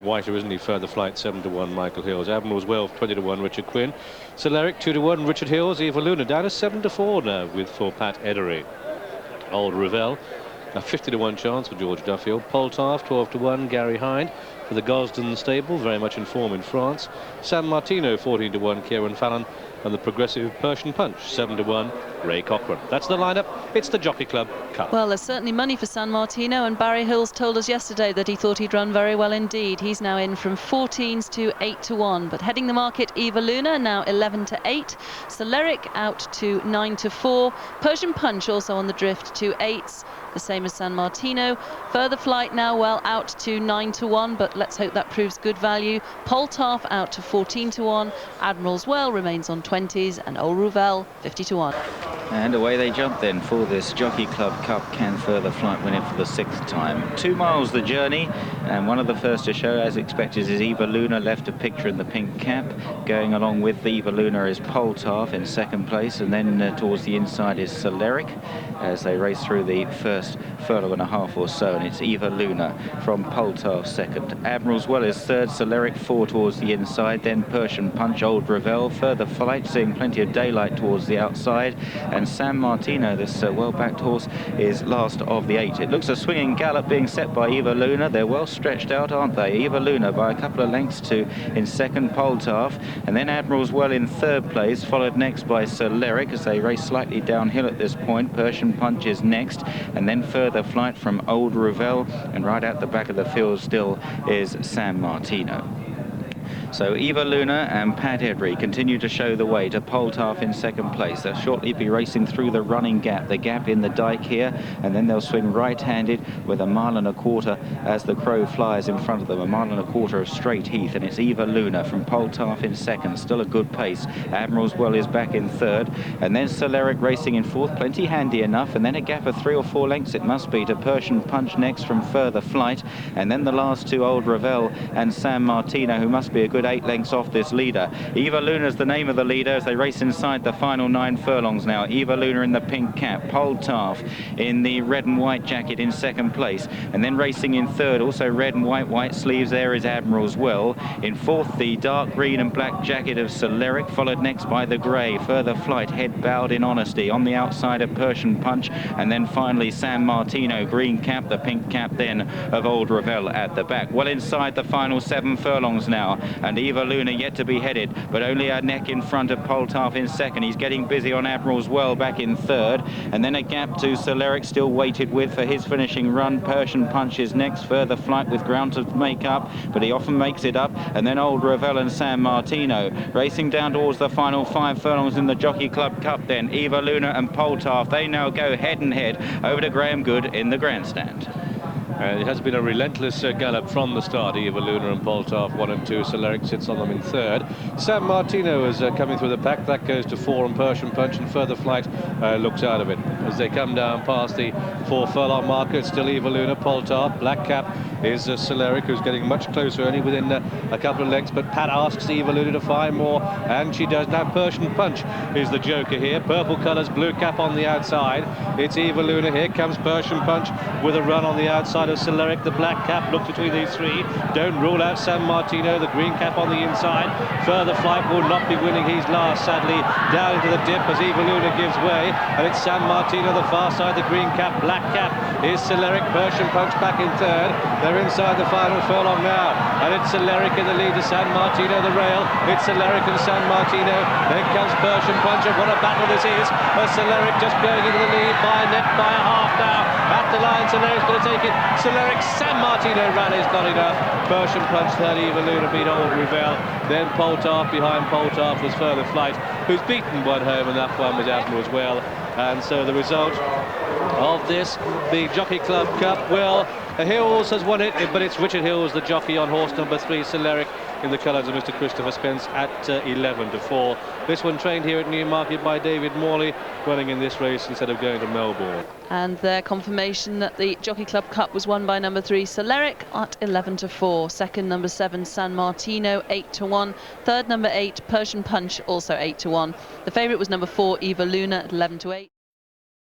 Whiter, isn't he? Further flight, 7-1, Michael Hills. Admiral's Well, 20-1, Richard Quinn. Celeric, 2-1, Richard Hills. Eva Luna down to 7-4 now for Pat Eddery. Old Ravel, a 50-1 chance for George Duffield. Poltaf, 12-1, Gary Hind for the Gosden stable, very much in form in France. San Martino, 14-1, Kieran Fallon. And the progressive Persian Punch, 7-1, Ray Cochrane. That's the lineup. It's the Jockey Club Cup. Well, there's certainly money for San Martino, and Barry Hills told us yesterday that he thought he'd run very well indeed. He's now in from 14s to 8-1. But heading the market, Eva Luna now 11-8. Celeric out to 9-4. Persian Punch also on the drift to 8s. The same as San Martino. Further flight now well out to 9-1, but let's hope that proves good value. Poltaf out to 14-1. Admiral's Well remains on 20s, and Old Ravel 50-1. And away they jump then for this Jockey Club Cup Can Further Flight winning for the 6th time. 2 miles the journey, and one of the first to show, as expected, is Eva Luna, left a picture in the pink cap. Going along with Eva Luna is Poltaf in 2nd place, and then towards the inside is Celeric as they race through the first furlong and a half or so, and it's Eva Luna from Poltaf 2nd. Admiral's Well is 3rd, Celeric 4 towards the inside, then Persian Punch, Old Ravel. Further flight, seeing plenty of daylight towards the outside, and San Martino, this well-backed horse, is last of the 8. It looks a swinging gallop being set by Eva Luna. They're well stretched out, aren't they? Eva Luna by a couple of lengths to in 2nd, Poltaf, and then Admiral's Well in 3rd place, followed next by Celeric as they race slightly downhill at this point. Persian Punch is next, and then further flight from Old Ravel, and right out the back of the field still is San Martino. So Eva Luna and Pat Eddery continue to show the way to Poltaf in 2nd place. They'll shortly be racing through the running gap, the gap in the dike here, and then they'll swing right-handed with 1.25 miles as the crow flies in front of them. 1.25 miles of straight heath, and it's Eva Luna from Poltaf in 2nd, still a good pace. Admiral's Well is back in 3rd, and then Celeric racing in 4th, plenty handy enough, and then a gap of 3 or 4 lengths it must be to Persian Punch next from further flight, and then the last two, Old Ravel and San Martino, who must be a good 8 lengths off this leader. Eva Luna's the name of the leader as they race inside the final 9 furlongs now. Eva Luna in the pink cap, Poltaf in the red and white jacket in 2nd place, and then racing in 3rd, also red and white sleeves, there is Admiral's Well. In 4th, the dark green and black jacket of Celeric, followed next by the grey. Further flight, head bowed in honesty. On the outside of Persian Punch, and then finally San Martino, green cap, the pink cap then of Old Ravel at the back. Well inside the final 7 furlongs now, and Eva Luna yet to be headed, but only a neck in front of Poltaf in 2nd. He's getting busy on Admiral's Well back in 3rd, and then a gap to Celeric still waited with for his finishing run. Persian Punch is next, further flight with ground to make up, but he often makes it up, and then Old Ravel and San Martino racing down towards the final 5 furlongs in the Jockey Club Cup then. Eva Luna and Poltaf, they now go head and head over to Graham Good in the grandstand. It has been a relentless gallop from the start. Eva Luna and Poltaf 1 and 2. Celeric sits on them in 3rd. San Martino is coming through the pack. That goes to 4 and Persian Punch, and further flight looks out of it. As they come down past the 4 furlong marker, it's still Eva Luna, Poltaf. Black cap is Celeric, who's getting much closer, only within a couple of lengths. But Pat asks Eva Luna to find more, and she does. Now Persian Punch is the joker here. Purple colours, blue cap on the outside. It's Eva Luna. Here comes Persian Punch with a run on the outside of Celeric. The black cap looks between these 3. Don't rule out San Martino, the green cap on the inside. Further flight will not be winning. He's last, sadly, down into the dip as Eva Luna gives way, and it's San Martino the far side, the green cap. Black cap is Celeric. Persian Punch back in 3rd. They're inside the final furlong now, and it's Celeric in the lead to San Martino, the rail. It's Celeric and San Martino. Then comes Persian Punch, and what a battle this is. Celeric just going into the lead by a net, by a half now. At the line, Celeric's going to take it. Celeric, San Martino rallies, not enough. Persian Punch, third. Eva Luna beat Old Ravel. Then Poltaf, behind Poltaf was further flight, who's beaten one home, and that one was Admiral's Well. And so the result of this, the Jockey Club Cup, well, Hills has won it, but it's Richard Hills, the jockey, on horse number 3, Celeric, in the colours of Mr. Christopher Spence at 11-4. This one trained here at Newmarket by David Morley, running in this race instead of going to Melbourne. And their confirmation that the Jockey Club Cup was won by number 3, Celeric, at 11-4. Second, number 7, San Martino, 8-1. Third, number 8, Persian Punch, also 8-1. The favourite was number 4, Eva Luna, at 11-8.